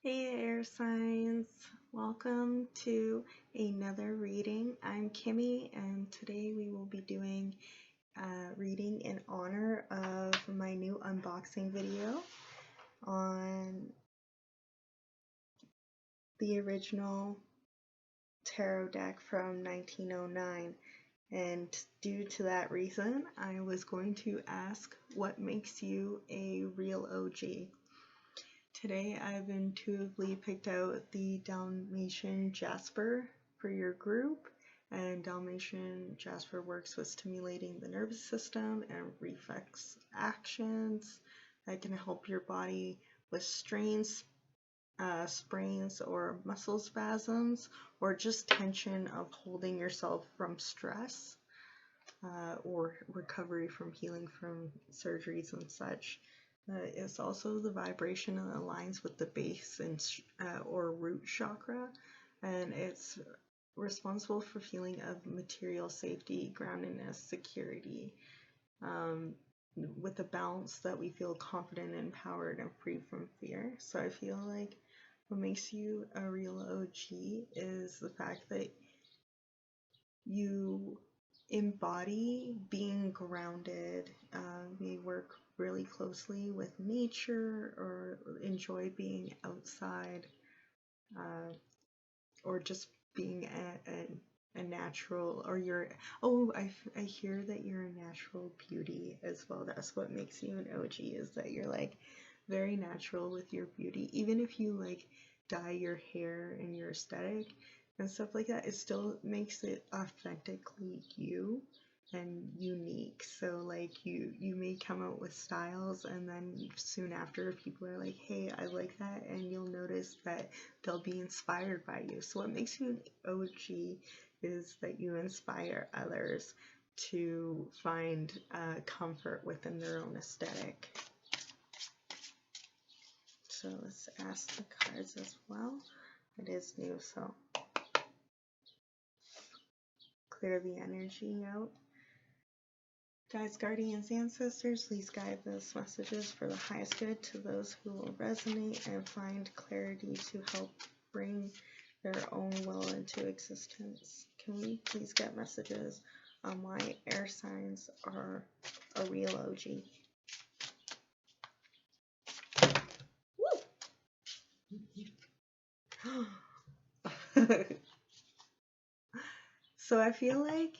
Hey air signs, welcome to another reading. I'm Kymmy and today we will be doing a reading in honor of my new unboxing video on the original tarot deck from 1909. And due to that reason, I was going to ask what makes you a real OG. Today I've intuitively picked out the Dalmatian Jasper for your group, and Dalmatian Jasper works with stimulating the nervous system and reflex actions that can help your body with strains, sprains, or muscle spasms, or just tension of holding yourself from stress, or recovery from healing from surgeries and such. It's also the vibration that aligns with the base and or root chakra, and it's responsible for feeling of material safety, groundedness, security, with a balance that we feel confident, empowered, and free from fear. So I feel like what makes you a real OG is the fact that you embody being grounded. We work really closely with nature or enjoy being outside, or just being a natural, or I hear that you're a natural beauty as well. That's what makes you an OG, is that you're like very natural with your beauty. Even if you like dye your hair and your aesthetic and stuff like that, it still makes it authentically you and unique. So like you may come out with styles and then soon after people are like, hey, I like that, and you'll notice that they'll be inspired by you. So what makes you an OG is that you inspire others to find comfort within their own aesthetic. So let's ask the cards as well. It is new, so clear the energy out. Guides, guardians, ancestors, please guide those messages for the highest good to those who will resonate and find clarity to help bring their own will into existence. Can we please get messages on why air signs are a real OG? Woo! So I feel like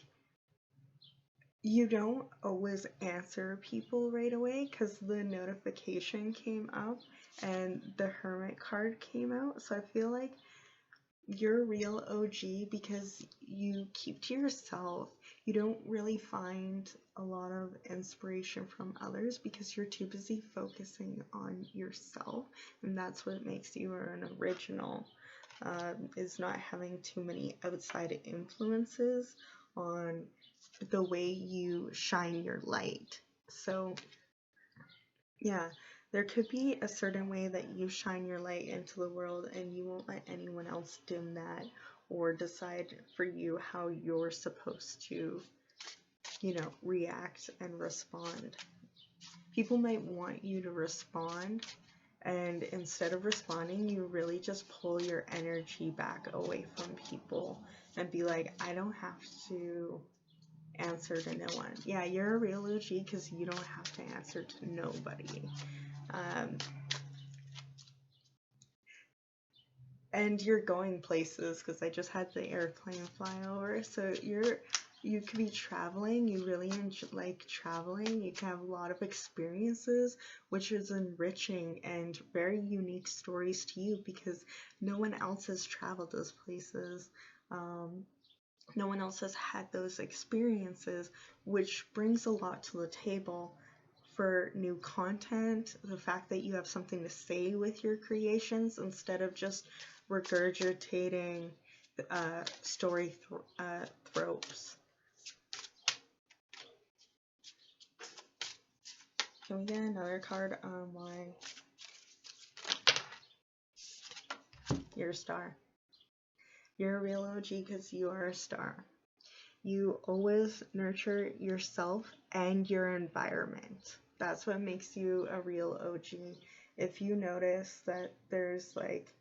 you don't always answer people right away because the notification came up and the Hermit card came out. So I feel like you're a real OG because you keep to yourself. You don't really find a lot of inspiration from others because you're too busy focusing on yourself, and that's what makes you an original, is not having too many outside influences on the way you shine your light. So yeah, there could be a certain way that you shine your light into the world and you won't let anyone else dim that or decide for you how you're supposed to, react and respond. People might want you to respond, and instead of responding, you really just pull your energy back away from people and be like, I don't have to answer to no one. Yeah, you're a real OG because you don't have to answer to nobody. And you're going places because I just had the airplane fly over. So you could be traveling. You really like traveling. You can have a lot of experiences, which is enriching and very unique stories to you because no one else has traveled those places. No one else has had those experiences, which brings a lot to the table for new content. The fact that you have something to say with your creations instead of just regurgitating story tropes. Can we get another card on why you're a star? You're a real OG because you are a star. You always nurture yourself and your environment. That's what makes you a real OG. if you notice that there's like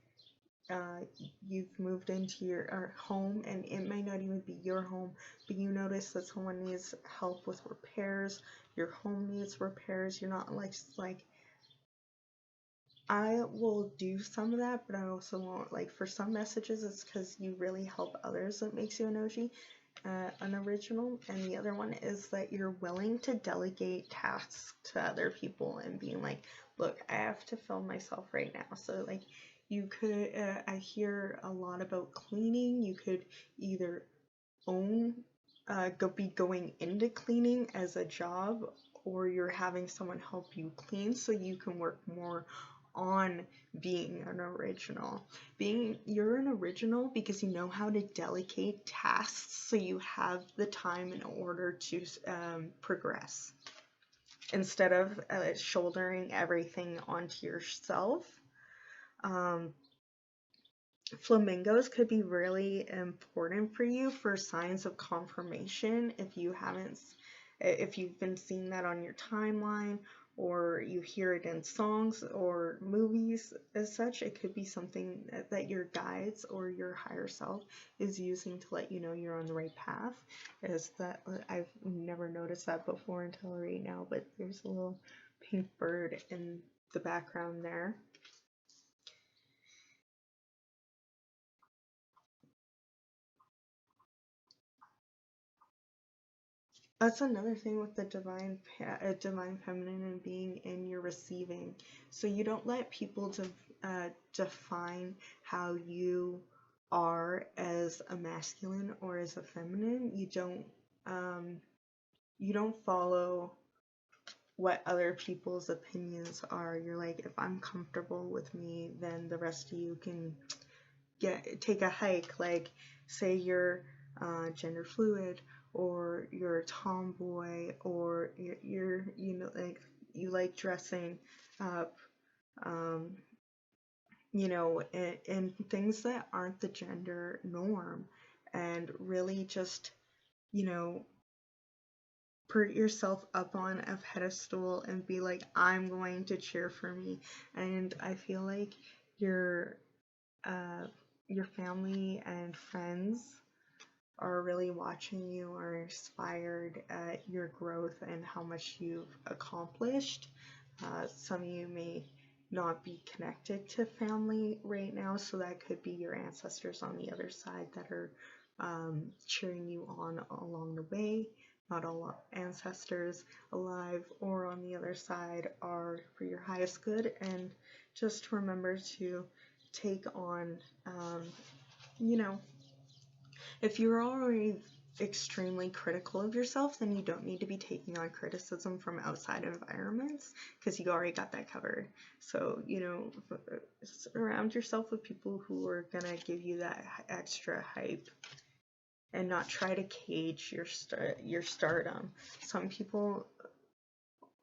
you've moved into your home, and it might not even be your home, but you notice that someone needs help with repairs, your home needs repairs, you're not like I will do some of that, but I also won't. Like for some messages, it's because you really help others that makes you an original, and the other one is that you're willing to delegate tasks to other people and being like, look, I have to film myself right now. So like you could, I hear a lot about cleaning. You could either be going into cleaning as a job, or you're having someone help you clean so you can work more on being an original. You're an original because you know how to delegate tasks, so you have the time in order to progress instead of shouldering everything onto yourself. Flamingos could be really important for you for signs of confirmation if you've been seeing that on your timeline, or you hear it in songs or movies as such. It could be something that your guides or your higher self is using to let you know you're on the right path. I've never noticed that before until right now, but there's a little pink bird in the background there. That's another thing with the divine feminine and being in your receiving. So you don't let people define how you are as a masculine or as a feminine. You don't follow what other people's opinions are. You're like, if I'm comfortable with me, then the rest of you can take a hike. Like, say you're gender fluid, or you're a tomboy, or you're like you like dressing up, in things that aren't the gender norm, and really just put yourself up on a pedestal and be like, I'm going to cheer for me. And I feel like your family and friends are really watching you, are inspired at your growth and how much you've accomplished. Some of you may not be connected to family right now, so that could be your ancestors on the other side that are cheering you on along the way. Not all ancestors alive or on the other side are for your highest good, and just remember to take on, if you're already extremely critical of yourself, then you don't need to be taking on criticism from outside environments, because you already got that covered. So, surround yourself with people who are gonna give you that extra hype and not try to cage your stardom. Some people,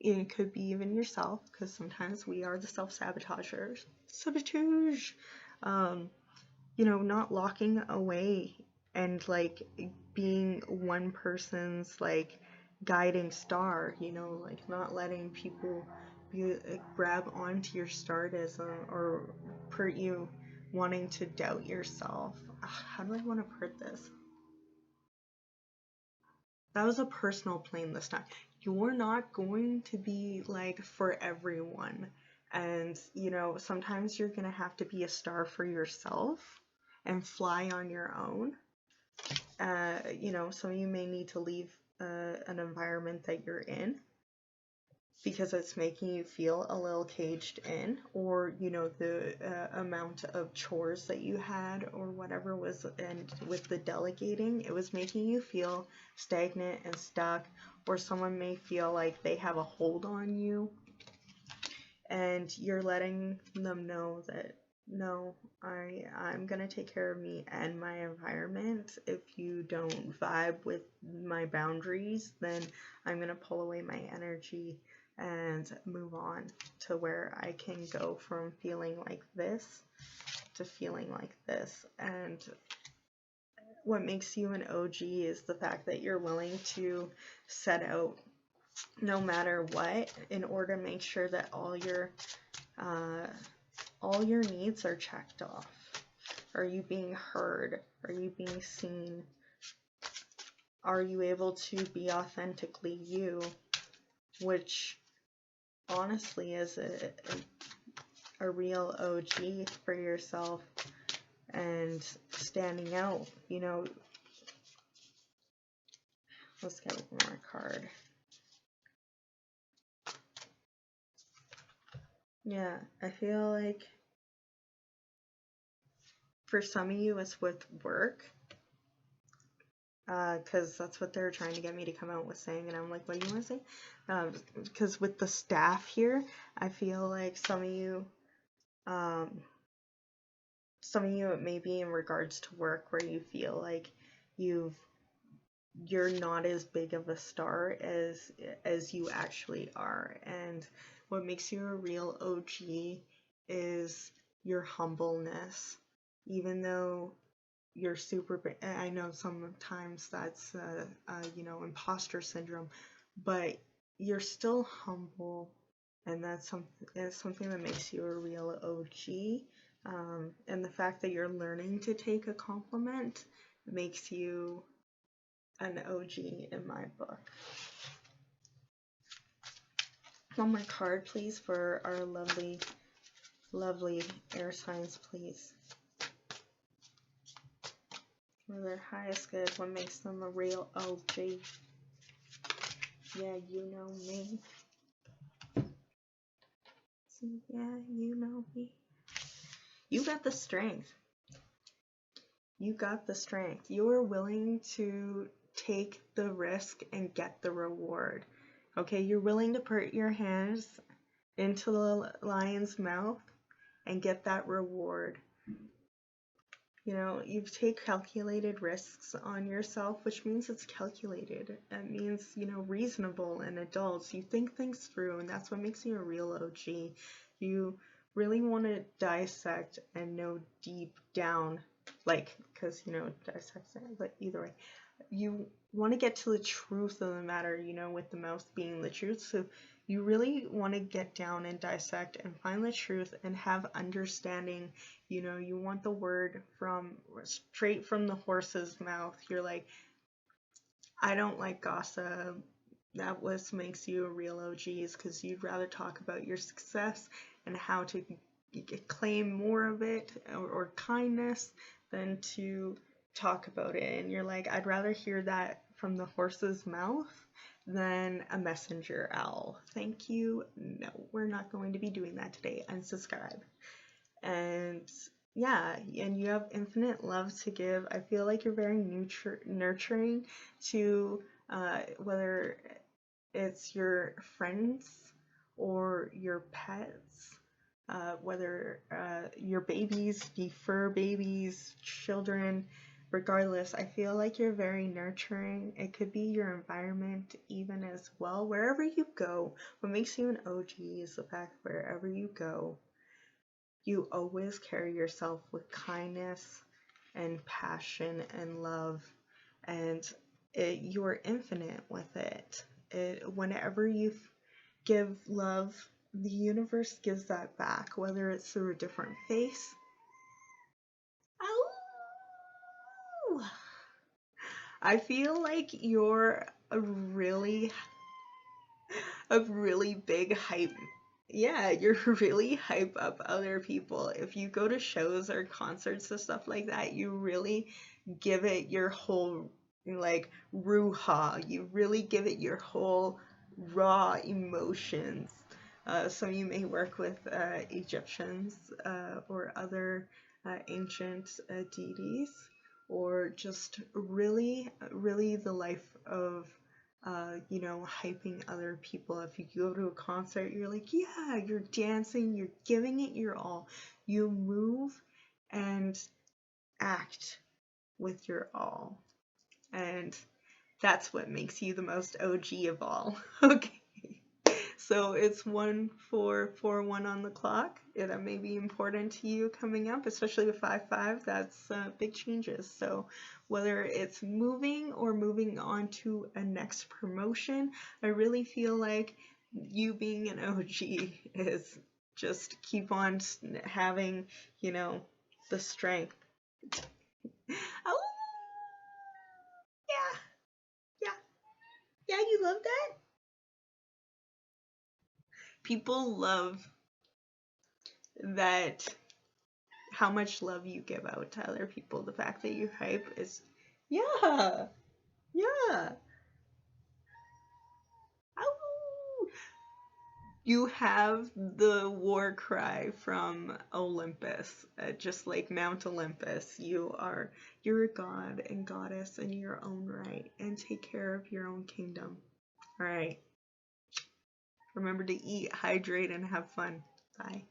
it could be even yourself, because sometimes we are the self-sabotagers. Not locking away and like being one person's like guiding star, like not letting people grab onto your stardom or put you wanting to doubt yourself. How do I want to put this? That was a personal plane this time. You're not going to be like for everyone. And, sometimes you're going to have to be a star for yourself and fly on your own. Some of you may need to leave an environment that you're in because it's making you feel a little caged in, or the amount of chores that you had or whatever was, and with the delegating, it was making you feel stagnant and stuck, or someone may feel like they have a hold on you, and you're letting them know that no, I'm gonna take care of me and my environment. If you don't vibe with my boundaries, then I'm gonna pull away my energy and move on to where I can go from feeling like this to feeling like this. And what makes you an OG is the fact that you're willing to set out no matter what in order to make sure that all your all your needs are checked off. Are you being heard? Are you being seen? Are you able to be authentically you? Which honestly is a real OG for yourself, and standing out, you know. Let's get one more card. Yeah, I feel like for some of you it's with work, because that's what they're trying to get me to come out with saying, and I'm like, what do you want to say? Because with the staff here, I feel like some of you it may be in regards to work, where you feel like you're not as big of a star as you actually are, and what makes you a real OG is your humbleness. Even though you're super big, I know sometimes that's you know, imposter syndrome, but you're still humble, and that's something that makes you a real OG. And the fact that you're learning to take a compliment makes you an OG in my book. One more card, please, for our lovely, lovely air signs, please. For their highest good, what makes them a real OG? Yeah, you know me. Yeah, you know me. You got the strength. You got the strength. You are willing to take the risk and get the reward. Okay, you're willing to put your hands into the lion's mouth and get that reward. You know, you take calculated risks on yourself, which means it's calculated. It means, you know, reasonable and adults. You think things through, and that's what makes you a real OG. You really want to dissect and know deep down, like, because, you know, dissect, but either way, you want to get to the truth of the matter, you know, with the mouth being the truth. So you really want to get down and dissect and find the truth and have understanding. You know, you want the word straight from the horse's mouth. You're like, I don't like gossip. That what makes you a real OG, is because you'd rather talk about your success and how to claim more of it, or kindness, than to talk about it. And you're like, I'd rather hear that from the horse's mouth than a messenger owl. Thank you. No, we're not going to be doing that today. Unsubscribe. And yeah, and you have infinite love to give. I feel like you're very nurturing to whether it's your friends or your pets, whether your babies, be fur babies, children, regardless. I feel like you're very nurturing. It could be your environment even as well. Wherever you go, what makes you an OG is the fact wherever you go, you always carry yourself with kindness and passion and love, and you're infinite with it. Whenever you give love, the universe gives that back, whether it's through a different face. Ow! I feel like you're a really big hype. Yeah, you're really hype up other people. If you go to shows or concerts and stuff like that, you really give it your whole, like, ruha. You really give it your whole raw emotions. Some of you may work with Egyptians or other ancient deities, or just really the life of you know, hyping other people. If you go to a concert, you're like, yeah, you're dancing, you're giving it your all. You move and act with your all. And that's what makes you the most OG of all. Okay. So it's 1441 on the clock. That may be important to you coming up, especially with 5-5. That's big changes. So whether it's moving or moving on to a next promotion, I really feel like you being an OG is just keep on having, you know, the strength. Oh, yeah, yeah, yeah, you love that? People love that, how much love you give out to other people. The fact that you hype is, yeah, yeah. Oh, you have the war cry from Olympus, just like Mount Olympus. You're a god and goddess in your own right, and take care of your own kingdom. All right. Remember to eat, hydrate, and have fun. Bye.